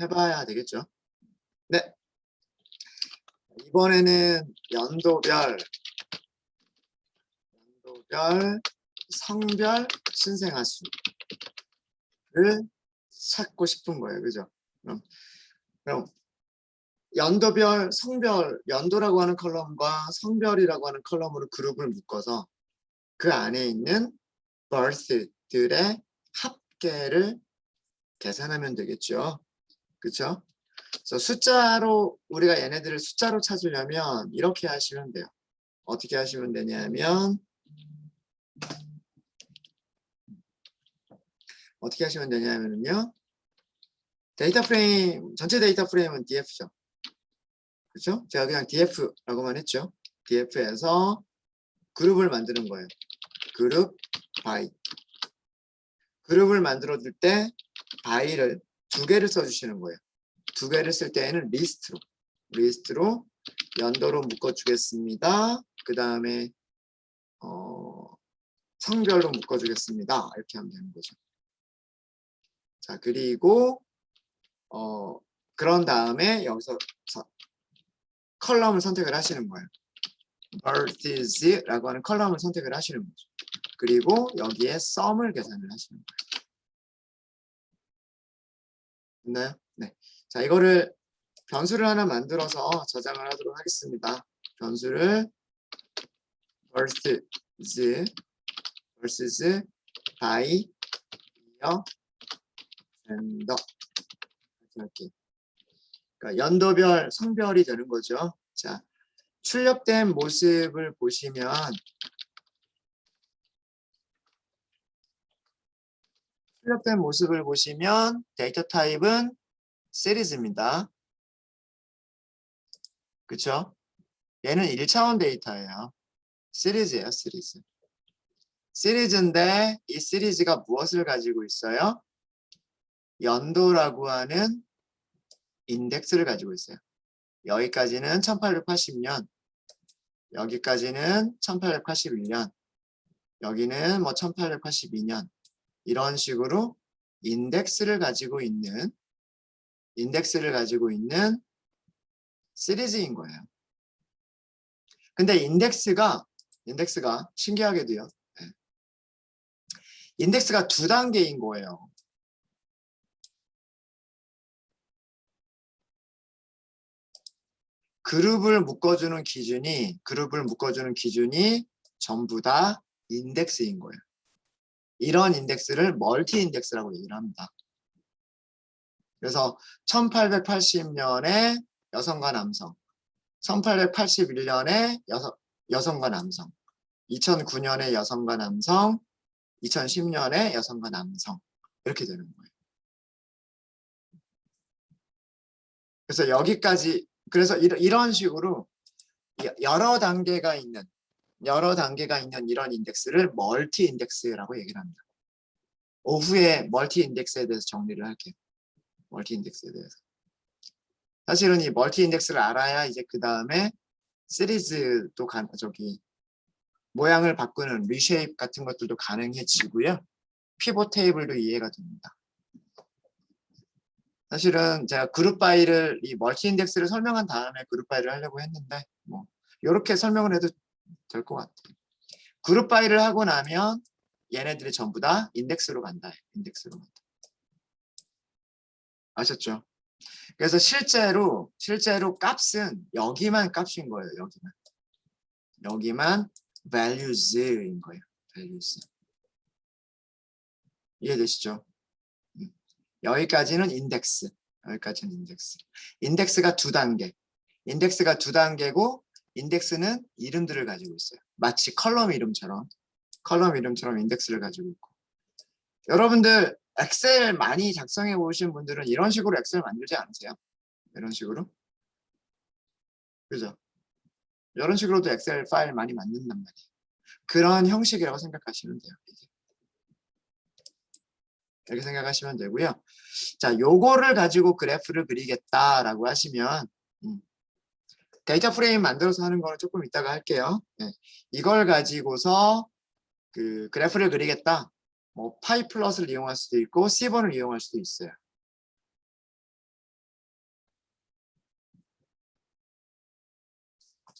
해봐야 되겠죠. 네. 이번에는 연도별, 성별, 신생아수를 찾고 싶은 거예요. 그죠? 그럼 연도별, 성별, 연도라고 하는 컬럼과 성별이라고 하는 컬럼으로 그룹을 묶어서 그 안에 있는 birth들의 합계를 계산하면 되겠죠. 그렇죠? 그래서 숫자로 우리가 얘네들을 숫자로 찾으려면 이렇게 하시면 돼요. 어떻게 하시면 되냐면 데이터 프레임, 전체 데이터 프레임은 df죠. 그렇죠? 제가 그냥 df라고만 했죠. df에서 그룹을 만드는 거예요. 그룹 by. 그룹을 만들어 줄 때 by를 두 개를 써주시는 거예요. 두 개를 쓸 때에는 리스트로 연도로 묶어주겠습니다. 그 다음에 성별로 묶어주겠습니다. 이렇게 하면 되는 거죠. 자, 그리고 그런 다음에 여기서 컬럼을 선택을 하시는 거예요. births라고 하는 컬럼을 선택을 하시는 거죠. 그리고 여기에 sum을 계산을 하시는 거예요. 됐나요? 네. 자, 이거를 변수를 하나 만들어서 저장을 하도록 하겠습니다. 변수를 versus by year gender 이렇게. 그러니까 연도별, 성별이 되는 거죠. 자, 출력된 모습을 보시면 데이터 타입은 시리즈입니다. 그렇죠? 얘는 1차원 데이터예요. 시리즈예요, 시리즈. 시리즈인데 이 시리즈가 무엇을 가지고 있어요? 연도라고 하는 인덱스를 가지고 있어요. 여기까지는 1880년, 여기까지는 1881년, 여기는 뭐 1882년 이런 식으로 인덱스를 가지고 있는 시리즈인 거예요. 근데 인덱스가 신기하게도요. 인덱스가 두 단계인 거예요. 그룹을 묶어주는 기준이 전부 다 인덱스인 거예요. 이런 인덱스를 멀티 인덱스라고 얘기를 합니다. 그래서 1880년에 여성과 남성, 1881년에 여성과 남성, 2009년에 여성과 남성, 2010년에 여성과 남성 이렇게 되는 거예요. 그래서 여기까지 이런 식으로 여러 단계가 있는 이런 인덱스를 멀티 인덱스라고 얘기를 합니다. 오후에 멀티 인덱스에 대해서 정리를 할게요. 멀티 인덱스에 대해서. 사실은 이 멀티 인덱스를 알아야 이제 그 다음에 시리즈도 모양을 바꾸는 리쉐입 같은 것들도 가능해지고요. 피벗 테이블도 이해가 됩니다. 사실은 제가 그룹 바이를 이 멀티 인덱스를 설명한 다음에 그룹 바이를 하려고 했는데 뭐 이렇게 설명을 해도 될 것 같아요. 그룹 바이를 하고 나면 얘네들이 전부 다 인덱스로 간다. 아셨죠? 그래서 실제로 값은 여기만 값인 거예요. 여기만 values인 거예요. values. 이해되시죠? 여기까지는 인덱스. 인덱스가 두 단계고 인덱스는 이름들을 가지고 있어요. 마치 컬럼 이름처럼 인덱스를 가지고 있고. 여러분들 엑셀 많이 작성해 보신 분들은 이런 식으로 엑셀 만들지 않으세요? 이런 식으로? 그죠? 이런 식으로도 엑셀 파일 많이 만든단 말이에요. 그런 형식이라고 생각하시면 돼요. 이렇게 생각하시면 되고요. 자, 요거를 가지고 그래프를 그리겠다라고 하시면 데이터 프레임 만들어서 하는 거는 조금 이따가 할게요. 네. 이걸 가지고서 그 그래프를 그리겠다. 뭐 파이 플롯을 이용할 수도 있고 C번을 이용할 수도 있어요.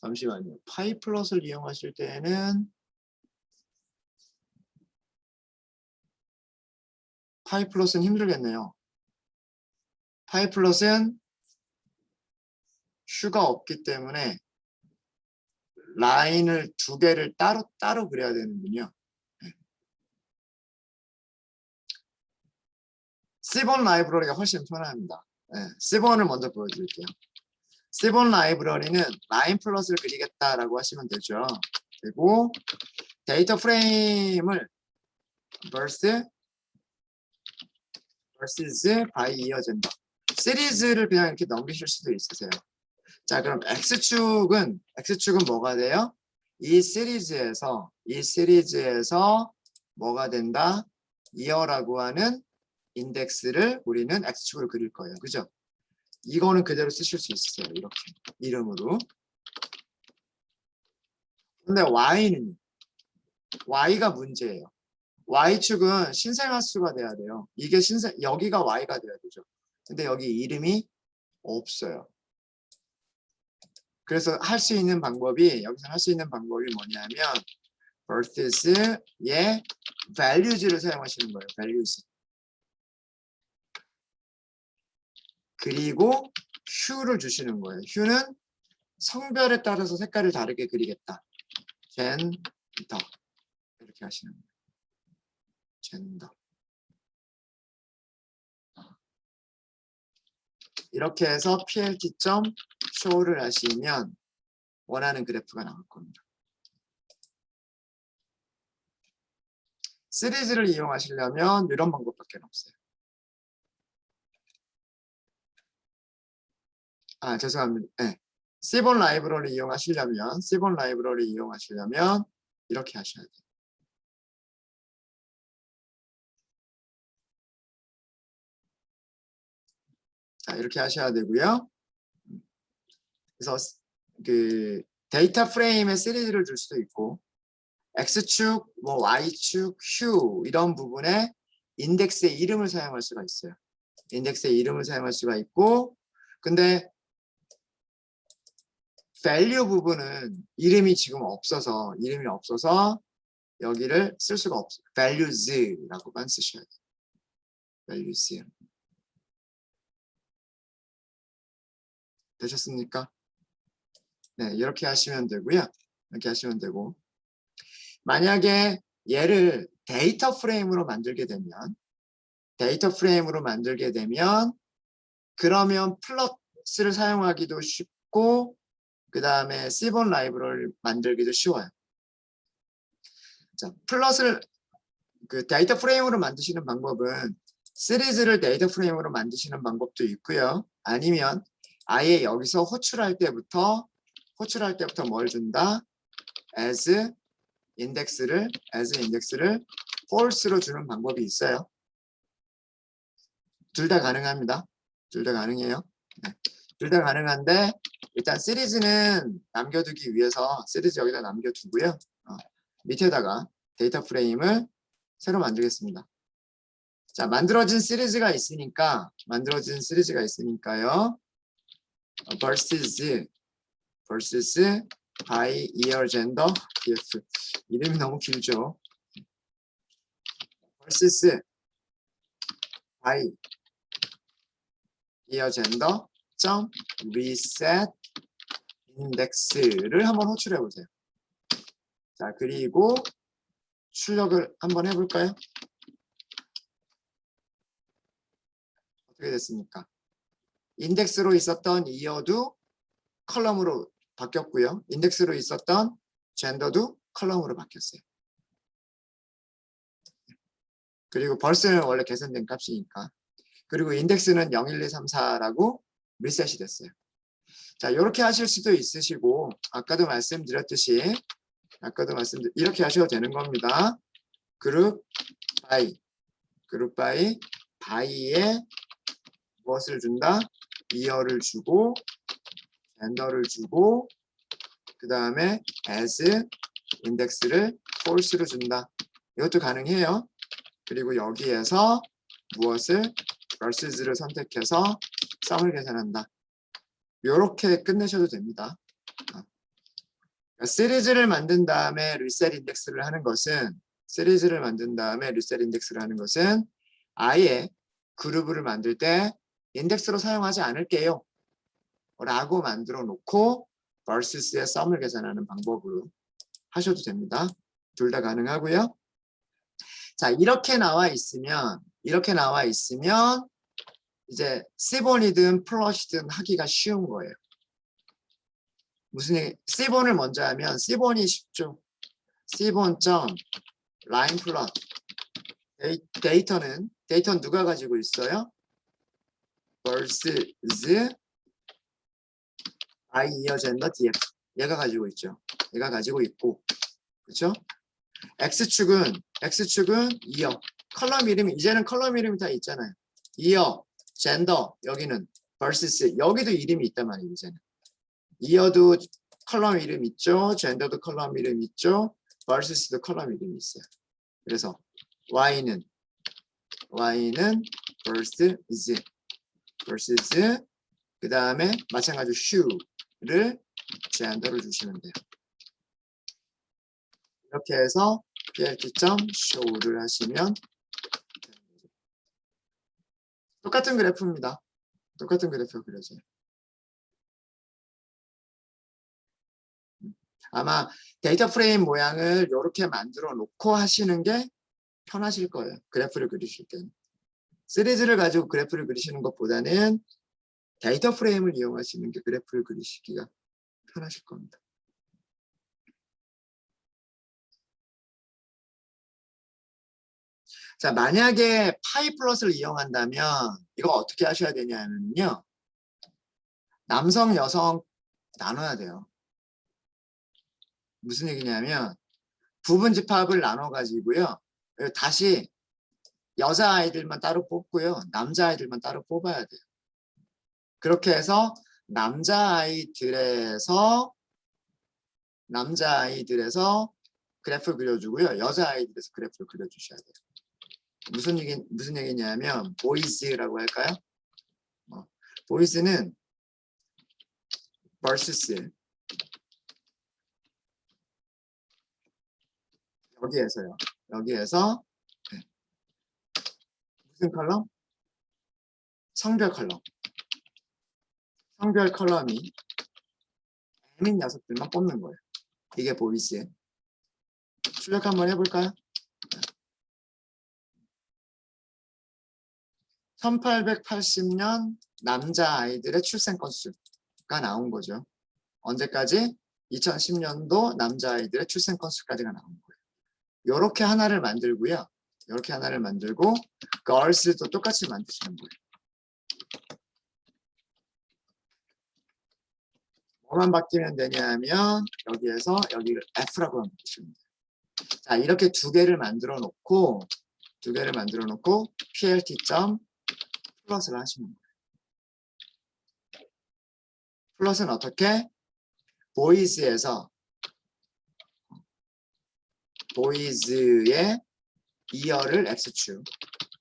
잠시만요. 파이 플롯을 이용하실 때에는 파이 플롯은 힘들겠네요. 파이 플롯은 슈가 없기 때문에 라인을 두 개를 따로 그려야 되는군요. C본 라이브러리가 훨씬 편합니다. C본을 먼저 보여드릴게요. C본 라이브러리는 라인 플롯을 그리겠다라고 하시면 되죠. 그리고 데이터 프레임을 versus by year gender 시리즈를 그냥 이렇게 넘기실 수도 있으세요. 자, 그럼 X축은 뭐가 돼요? 이 시리즈에서 뭐가 된다? year라고 하는 인덱스를 우리는 X축으로 그릴 거예요. 그죠? 이거는 그대로 쓰실 수 있어요. 이렇게 이름으로. 근데 Y가 문제예요. Y축은 신생아수가 돼야 돼요. 이게 여기가 Y가 돼야 되죠. 근데 여기 이름이 없어요. 그래서 여기서 할 수 있는 방법이 뭐냐면 versus의 values를 사용하시는 거예요. values. 그리고 hue를 주시는 거예요. hue는 성별에 따라서 색깔을 다르게 그리겠다. gender 이렇게 하시는 거예요. gender. 이렇게 해서 plt.show를 하시면 원하는 그래프가 나올 겁니다. 시리즈를 이용하시려면 이런 방법밖에 없어요. 죄송합니다. 네. C본 라이브러리 이용하시려면 이렇게 하셔야 돼요. 자, 이렇게 하셔야 되고요. 그래서 그 데이터 프레임에 시리즈를 줄 수도 있고 X축, Y축, Q 이런 부분에 인덱스의 이름을 사용할 수가 있어요. 인덱스의 이름을 사용할 수가 있고 근데 value 부분은 이름이 없어서 여기를 쓸 수가 없어요. values라고만 쓰셔야 돼요. values. 되셨습니까? 네, 이렇게 하시면 되고요. 이렇게 하시면 되고 만약에 얘를 데이터 프레임으로 만들게 되면 그러면 플러스를 사용하기도 쉽고 그 다음에 C본 라이브러리를 만들기도 쉬워요. 자, 플러스를 그 데이터 프레임으로 만드시는 방법은 시리즈를 데이터 프레임으로 만드시는 방법도 있고요. 아니면 아예 여기서 호출할 때부터 뭘 준다? as 인덱스를 false로 주는 방법이 있어요. 둘 다 가능합니다. 둘 다 가능해요. 네. 둘 다 가능한데 일단 시리즈는 남겨두기 위해서 시리즈 여기다 남겨두고요. 밑에다가 데이터 프레임을 새로 만들겠습니다. 자, 만들어진 시리즈가 있으니까요. versus by year gender df 이름이 너무 길죠. versus by year gender reset index를 한번 호출해 보세요. 자, 그리고 출력을 한번 해볼까요? 어떻게 됐습니까? 인덱스로 있었던 year도 컬럼으로 바뀌었고요. 인덱스로 있었던 젠더도 컬럼으로 바뀌었어요. 그리고 벌스는 원래 개선된 값이니까. 그리고 인덱스는 0, 1, 2, 3, 4라고 리셋이 됐어요. 자, 이렇게 하실 수도 있으시고 아까도 말씀드렸듯이 이렇게 하셔도 되는 겁니다. 그룹 바이 바이에 무엇을 준다? year를 주고 젠더를 주고 그 다음에 as 인덱스를 false로 준다. 이것도 가능해요. 그리고 여기에서 무엇을 versus를 선택해서 썸을 계산한다. 이렇게 끝내셔도 됩니다. 시리즈를 만든 다음에 리셋 인덱스를 하는 것은 아예 그룹을 만들 때 인덱스로 사용하지 않을게요 라고 만들어 놓고 versus의 썸을 계산하는 방법으로 하셔도 됩니다. 둘 다 가능하고요. 자, 이렇게 나와 있으면 이제 C본이든 플러시든 하기가 쉬운 거예요. 무슨 얘기? C본을 먼저 하면 C본이 쉽죠. C본.점 라인 플롯 데이터는 누가 가지고 있어요? versus I 이어 젠더 df 얘가 가지고 있죠. 얘가 가지고 있고 그렇죠? X축은 이어 컬럼 이름이 이제는 컬럼 이름이 다 있잖아요. 이어 젠더 여기는 versus 여기도 이름이 있단 말이에요. 이제는 이어도 컬럼 이름 있죠. 젠더도 컬럼 이름 있죠. versus도 컬럼 이름이 있어요. 그래서 y는 versus 그 다음에 마찬가지로 shoe를 젠더로 주시면 돼요. 이렇게 해서 plt.show를 하시면 똑같은 그래프입니다. 똑같은 그래프가 그려져요. 아마 데이터 프레임 모양을 이렇게 만들어 놓고 하시는 게 편하실 거예요. 그래프를 그리실 때는. 시리즈를 가지고 그래프를 그리시는 것보다는 데이터 프레임을 이용하시는 게 그래프를 그리시기가 편하실 겁니다. 자, 만약에 파이 플러스를 이용한다면 이거 어떻게 하셔야 되냐면요. 남성, 여성 나눠야 돼요. 무슨 얘기냐면 부분 집합을 나눠 가지고요. 다시 여자아이들만 따로 뽑고요. 남자아이들만 따로 뽑아야 돼요. 그렇게 해서 남자아이들에서 그래프를 그려주고요. 여자아이들에서 그래프를 그려주셔야 돼요. 무슨 얘기냐면 보이즈라고 할까요? 보이즈는 versus 여기에서 네. 무슨 컬럼? 성별 컬럼이 M인 녀석들만 뽑는 거예요. 이게 보이즈. 출력 한번 해볼까요? 1880년 남자아이들의 출생 건수가 나온 거죠. 언제까지? 2010년도 남자아이들의 출생 건수까지가 나온 거예요. 요렇게 하나를 만들고요. 이렇게 하나를 만들고 girls도 똑같이 만드시는 거예요. 뭐만 바뀌면 되냐면 여기에서 여기를 F라고 하면 되시면 돼요. 자, 이렇게 두 개를 만들어 놓고 plt.플러스를 하시는 거예요. 플러스는 어떻게? 보이즈의 이어를 X축,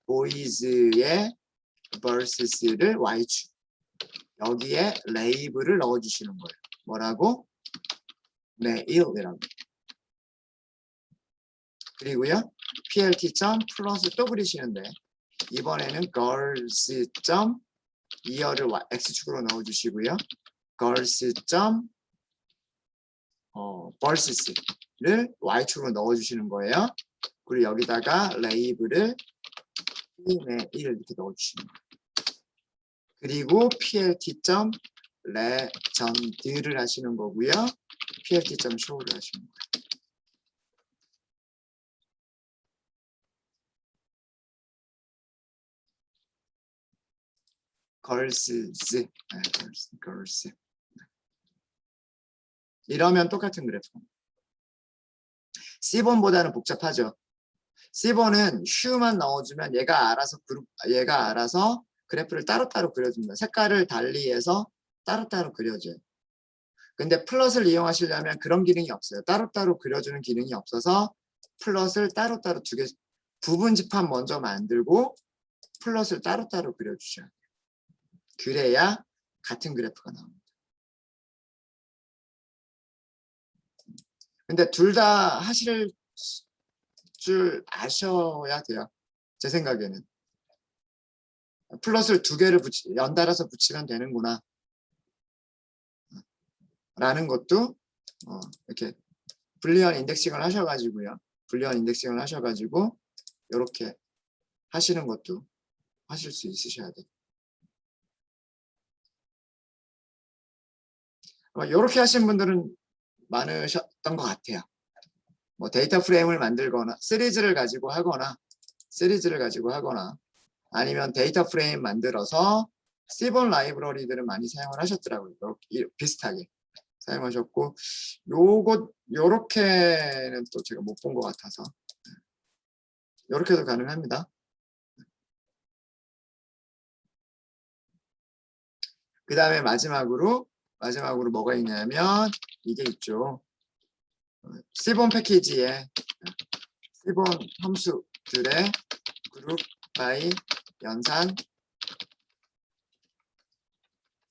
보이즈의 versus를 Y축. 여기에 레이블을 넣어주시는 거예요. 뭐라고? 메일이라고. 그리고요. plt.플러스 또 그리시는데 이번에는 girls. 이어를 X축으로 넣어주시고요. girls. versus를 Y축으로 넣어주시는 거예요. 그리고 여기다가 레이블을 메일 이렇게 넣어주시는 거예요. 그리고 plt.legend를 하시는 거고요. plt.show를 하시는 거예요. girls. 이러면 똑같은 그래프입니다. C본보다는 복잡하죠. C본은 슈만 넣어주면 얘가 알아서 그래프를 따로따로 그려줍니다. 색깔을 달리해서 따로따로 그려줘요. 근데 플롯을 이용하시려면 그런 기능이 없어요. 따로따로 그려주는 기능이 없어서 플롯을 따로따로 두 개, 부분 집합 먼저 만들고 플롯을 따로따로 그려주셔야 돼요. 그래야 같은 그래프가 나옵니다. 근데 둘 다 하실 줄 아셔야 돼요. 제 생각에는. 플러스를 두 개를 연달아서 붙이면 되는구나. 라는 것도 이렇게 불리언 인덱싱을 하셔가지고요. 불리언 인덱싱을 하셔가지고 이렇게 하시는 것도 하실 수 있으셔야 돼요. 이렇게 하신 분들은 많으셨던 것 같아요. 뭐 데이터 프레임을 만들거나 시리즈를 가지고 하거나 아니면 데이터 프레임 만들어서 C본 라이브러리들은 많이 사용을 하셨더라고요. 이렇게 비슷하게 사용하셨고, 요렇게는 또 제가 못 본 것 같아서 요렇게도 가능합니다. 그 다음에 마지막으로 뭐가 있냐면 이게 있죠. C본 패키지에 C본 함수들의 그룹 바이 연산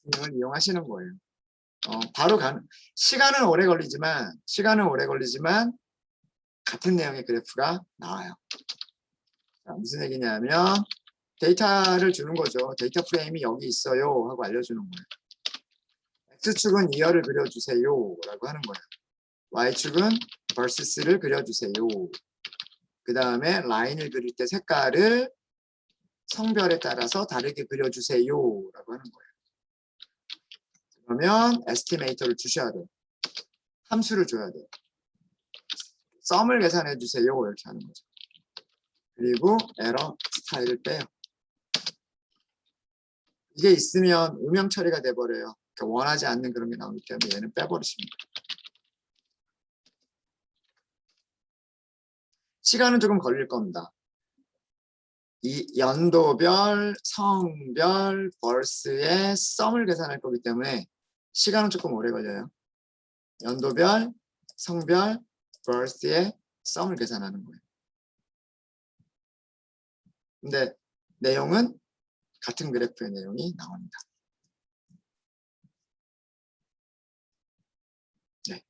기능을 이용하시는 거예요. 바로 시간은 오래 걸리지만 같은 내용의 그래프가 나와요. 자, 무슨 얘기냐면 데이터를 주는 거죠. 데이터 프레임이 여기 있어요 하고 알려주는 거예요. X축은 2열을 그려주세요 라고 하는 거예요. Y축은 versus를 그려주세요. 그 다음에 라인을 그릴 때 색깔을 성별에 따라서 다르게 그려주세요 라고 하는 거예요. 그러면 에스티메이터를 주셔야 돼요. 함수를 줘야 돼요. 썸을 계산해 주세요 이렇게 하는 거죠. 그리고 에러 스타일을 빼요. 이게 있으면 음영 처리가 돼버려요. 그러니까 원하지 않는 그런 게 나오기 때문에 얘는 빼버리십니다. 시간은 조금 걸릴 겁니다. 이 연도별, 성별, 벌스의 썸을 계산할 거기 때문에 시간은 조금 오래 걸려요. 연도별, 성별, 벌스의 썸을 계산하는 거예요. 근데 내용은 같은 그래프의 내용이 나옵니다. 네,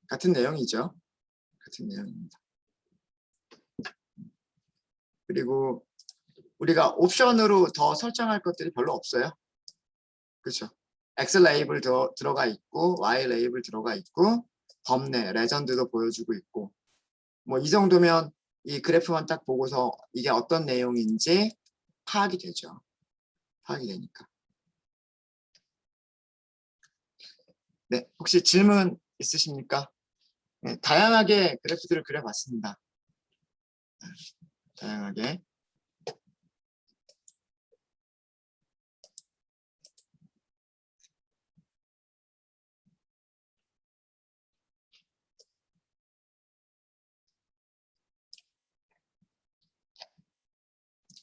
같은 내용이죠. 같은 내용입니다. 그리고 우리가 옵션으로 더 설정할 것들이 별로 없어요. 그렇죠. X 레이블 들어가 있고 Y 레이블 들어가 있고 범내, 레전드도 보여주고 있고 뭐 이 정도면 이 그래프만 딱 보고서 이게 어떤 내용인지 파악이 되죠. 파악이 되니까. 네, 혹시 질문 있으십니까? 네, 다양하게 그래프들을 그려봤습니다. 다양하게.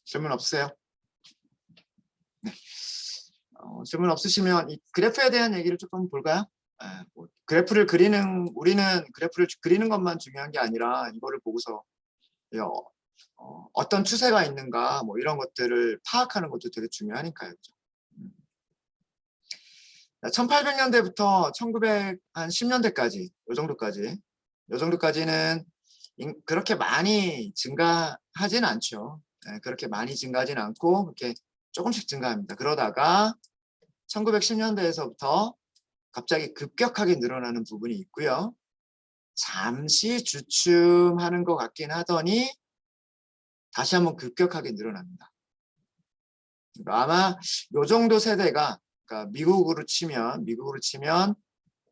질문 없으세요? 네. 질문 없으시면 이 그래프에 대한 얘기를 조금 볼까요? 뭐 우리는 그래프를 그리는 것만 중요한 게 아니라 이거를 보고서 어떤 추세가 있는가 뭐 이런 것들을 파악하는 것도 되게 중요하니까요. 그렇죠? 1800년대부터 1910년대까지 요 정도까지는 그렇게 많이 증가하진 않죠. 그렇게 많이 증가하진 않고 그렇게 조금씩 증가합니다. 그러다가 1910년대에서부터 갑자기 급격하게 늘어나는 부분이 있고요. 잠시 주춤하는 것 같긴 하더니 다시 한번 급격하게 늘어납니다. 아마 요 정도 세대가 그러니까 미국으로 치면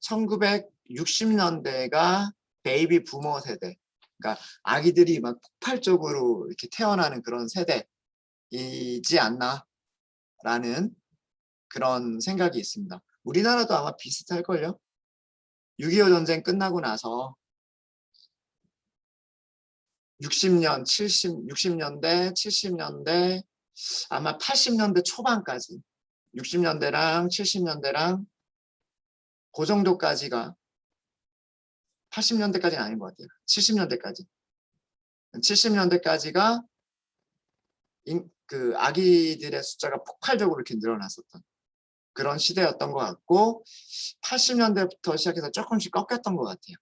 1960년대가 베이비 부머 세대. 그러니까 아기들이 막 폭발적으로 이렇게 태어나는 그런 세대이지 않나라는 그런 생각이 있습니다. 우리나라도 아마 비슷할걸요. 6.25 전쟁 끝나고 나서 60년대, 70년대, 아마 80년대 초반까지 60년대랑 70년대랑 그 정도까지가 80년대까지는 아닌 것 같아요. 70년대까지가 그 아기들의 숫자가 폭발적으로 이렇게 늘어났었던 그런 시대였던 것 같고 80년대부터 시작해서 조금씩 꺾였던 것 같아요.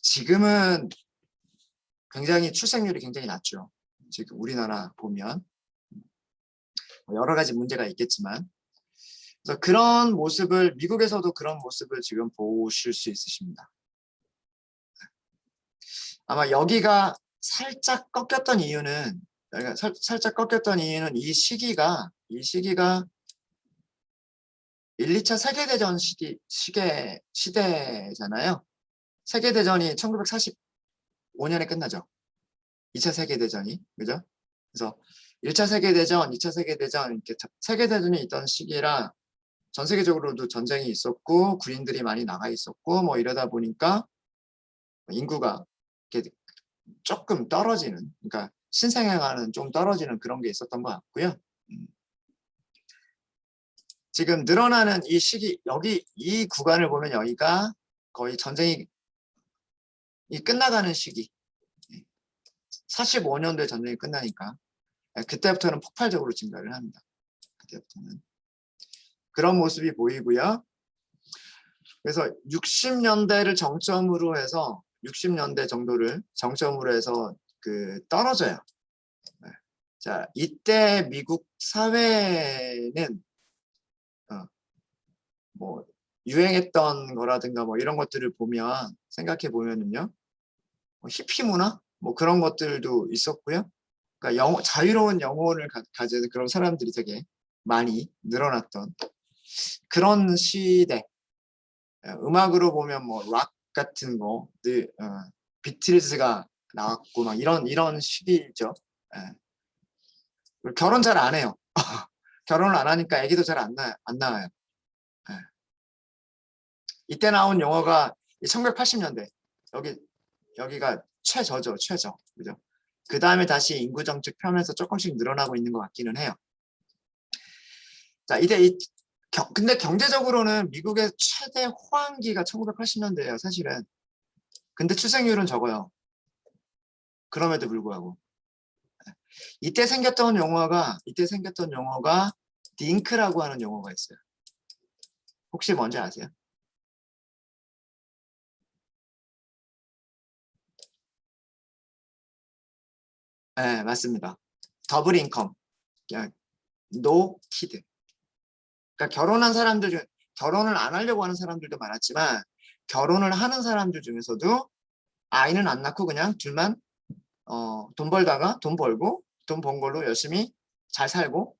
지금은 굉장히 출생률이 굉장히 낮죠. 지금 우리나라 보면 여러 가지 문제가 있겠지만, 그래서 그런 모습을 미국에서도 그런 모습을 지금 보실 수 있으십니다. 아마 여기가 살짝 꺾였던 이유는 살짝 꺾였던 이유는 이 시기가 1, 2차 세계대전 시대잖아요. 세계대전이 1945년에 끝나죠. 2차 세계대전이. 그죠? 그래서 1차 세계대전, 2차 세계대전, 이렇게 세계대전이 있던 시기라 전 세계적으로도 전쟁이 있었고, 군인들이 많이 나가 있었고, 뭐 이러다 보니까 인구가 이렇게 조금 떨어지는, 그러니까 신생아는 좀 떨어지는 그런 게 있었던 것 같고요. 지금 늘어나는 이 시기, 여기 이 구간을 보면 여기가 거의 전쟁이 끝나가는 시기. 45년도에 전쟁이 끝나니까 그때부터는 폭발적으로 증가를 합니다. 그때부터는. 그런 모습이 보이고요. 그래서 60년대를 정점으로 해서 60년대 정도를 정점으로 해서 떨어져요. 자, 이때 미국 사회는 뭐 유행했던 거라든가 뭐 이런 것들을 보면 생각해 보면은요, 뭐 히피 문화 뭐 그런 것들도 있었고요. 그러니까 자유로운 영혼을 가진 그런 사람들이 되게 많이 늘어났던 그런 시대. 음악으로 보면 뭐 락 같은 거, 비틀즈가 나왔고 막 이런 시기죠. 결혼 잘 안 해요. 결혼을 안 하니까 아기도 잘 안 나와요. 이때 나온 영화가 1980년대. 여기가 최저죠, 최저. 그죠? 그 다음에 다시 인구 정책 펴면서 조금씩 늘어나고 있는 것 같기는 해요. 자, 근데 경제적으로는 미국의 최대 호황기가 1980년대예요, 사실은. 근데 출생률은 적어요. 그럼에도 불구하고. 이때 생겼던 영화가 딩크라고 하는 영화가 있어요. 혹시 뭔지 아세요? 네, 맞습니다. 더블 인컴. 노 키드. 그러니까 결혼을 안 하려고 하는 사람들도 많았지만 결혼을 하는 사람들 중에서도 아이는 안 낳고 그냥 둘만 돈 벌다가 돈 번 걸로 열심히 잘 살고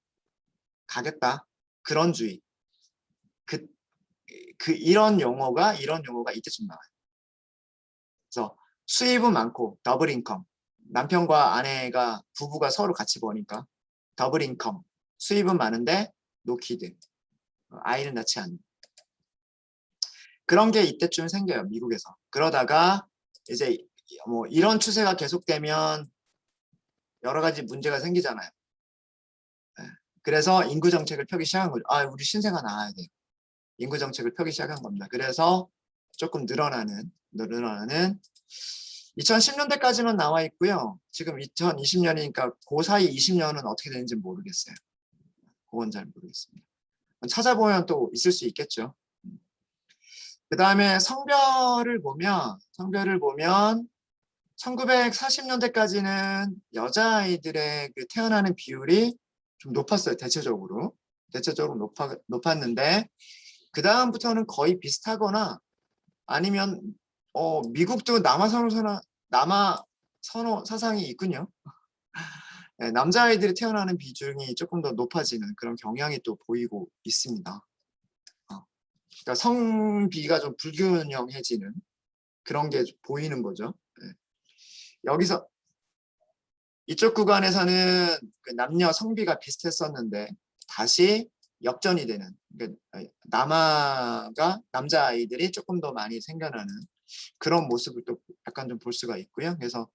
가겠다. 그런 주의. 이런 용어가 이때쯤 나와요. 그래서 수입은 많고 더블 인컴. 남편과 아내가 부부가 서로 같이 버니까 더블 인컴. 수입은 많은데 노 키드. 아이는 낳지 않는. 그런 게 이때쯤 생겨요, 미국에서. 그러다가 이제 뭐 이런 추세가 계속되면 여러 가지 문제가 생기잖아요. 그래서 인구 정책을 펴기 시작한 거죠. 우리 신생아 낳아야 돼요. 인구 정책을 펴기 시작한 겁니다. 그래서 조금 늘어나는 2010년대까지만 나와 있고요. 지금 2020년이니까 그 사이 20년은 어떻게 되는지 모르겠어요. 그건 잘 모르겠습니다. 찾아보면 또 있을 수 있겠죠. 그 다음에 성별을 보면 1940년대까지는 여자아이들의 태어나는 비율이 좀 높았어요. 대체적으로 높았는데 그 다음부터는 거의 비슷하거나 아니면 미국도 남아 선호 사상이 있군요. 네, 남자아이들이 태어나는 비중이 조금 더 높아지는 그런 경향이 또 보이고 있습니다. 그러니까 성비가 좀 불균형해지는 그런 게 보이는 거죠. 네. 여기서 이쪽 구간에서는 남녀 성비가 비슷했었는데 다시 역전이 되는, 그러니까 남자아이들이 조금 더 많이 생겨나는 그런 모습을 또 약간 좀 볼 수가 있고요. 그래서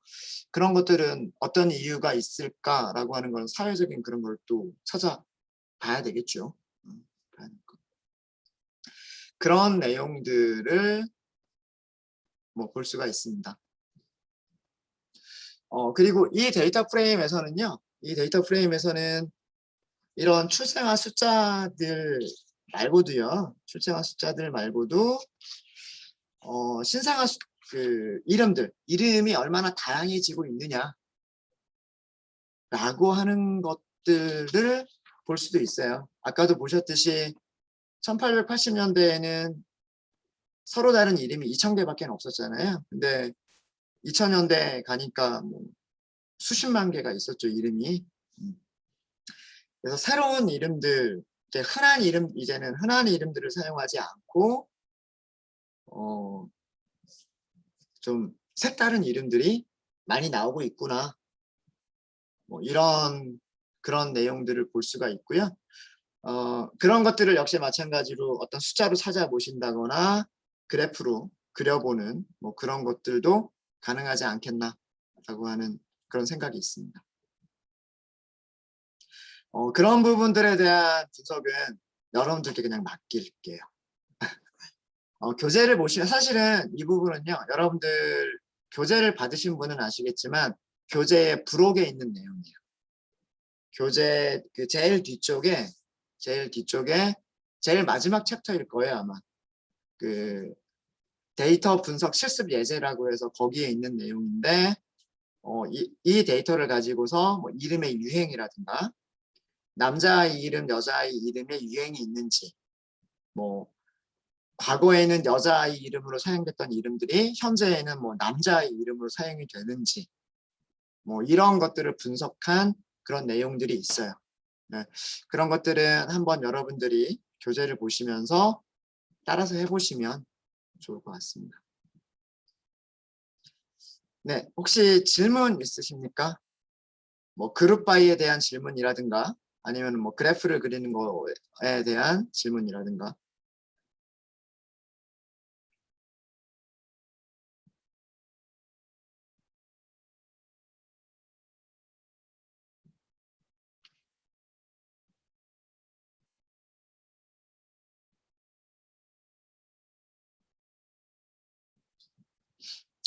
그런 것들은 어떤 이유가 있을까라고 하는 건 사회적인 그런 걸 또 찾아봐야 되겠죠. 그런 내용들을 뭐 볼 수가 있습니다. 그리고 이 데이터 프레임에서는 이런 출생아 숫자들 말고도 신생아 그 이름이 얼마나 다양해지고 있느냐 라고 하는 것들을 볼 수도 있어요. 아까도 보셨듯이 1880년대에는 서로 다른 이름이 2000개밖에 없었잖아요. 근데 2000년대 가니까 뭐 수십만 개가 있었죠, 이름이. 그래서 새로운 이름들, 이제는 흔한 이름들을 사용하지 않고 좀 색다른 이름들이 많이 나오고 있구나. 뭐 그런 내용들을 볼 수가 있고요. 그런 것들을 역시 마찬가지로 어떤 숫자로 찾아보신다거나 그래프로 그려보는 뭐 그런 것들도 가능하지 않겠나라고 하는 그런 생각이 있습니다. 그런 부분들에 대한 분석은 여러분들께 그냥 맡길게요. 교재를 보시면 사실은 이 부분은요. 여러분들 교재를 받으신 분은 아시겠지만 교재의 부록에 있는 내용이에요. 교재 그 제일 뒤쪽에 제일 마지막 챕터일 거예요, 아마. 그 데이터 분석 실습 예제라고 해서 거기에 있는 내용인데 이 데이터를 가지고서 뭐 이름의 유행이라든가 남자아이 이름, 여자아이 이름에 유행이 있는지 뭐 과거에는 여자아이 이름으로 사용됐던 이름들이 현재에는 뭐 남자아이 이름으로 사용이 되는지 뭐 이런 것들을 분석한 그런 내용들이 있어요. 네. 그런 것들은 한번 여러분들이 교재를 보시면서 따라서 해보시면 좋을 것 같습니다. 네, 혹시 질문 있으십니까? 뭐 그룹 바이에 대한 질문이라든가 아니면 뭐 그래프를 그리는 거에 대한 질문이라든가.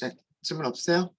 네, 질문 없으세요?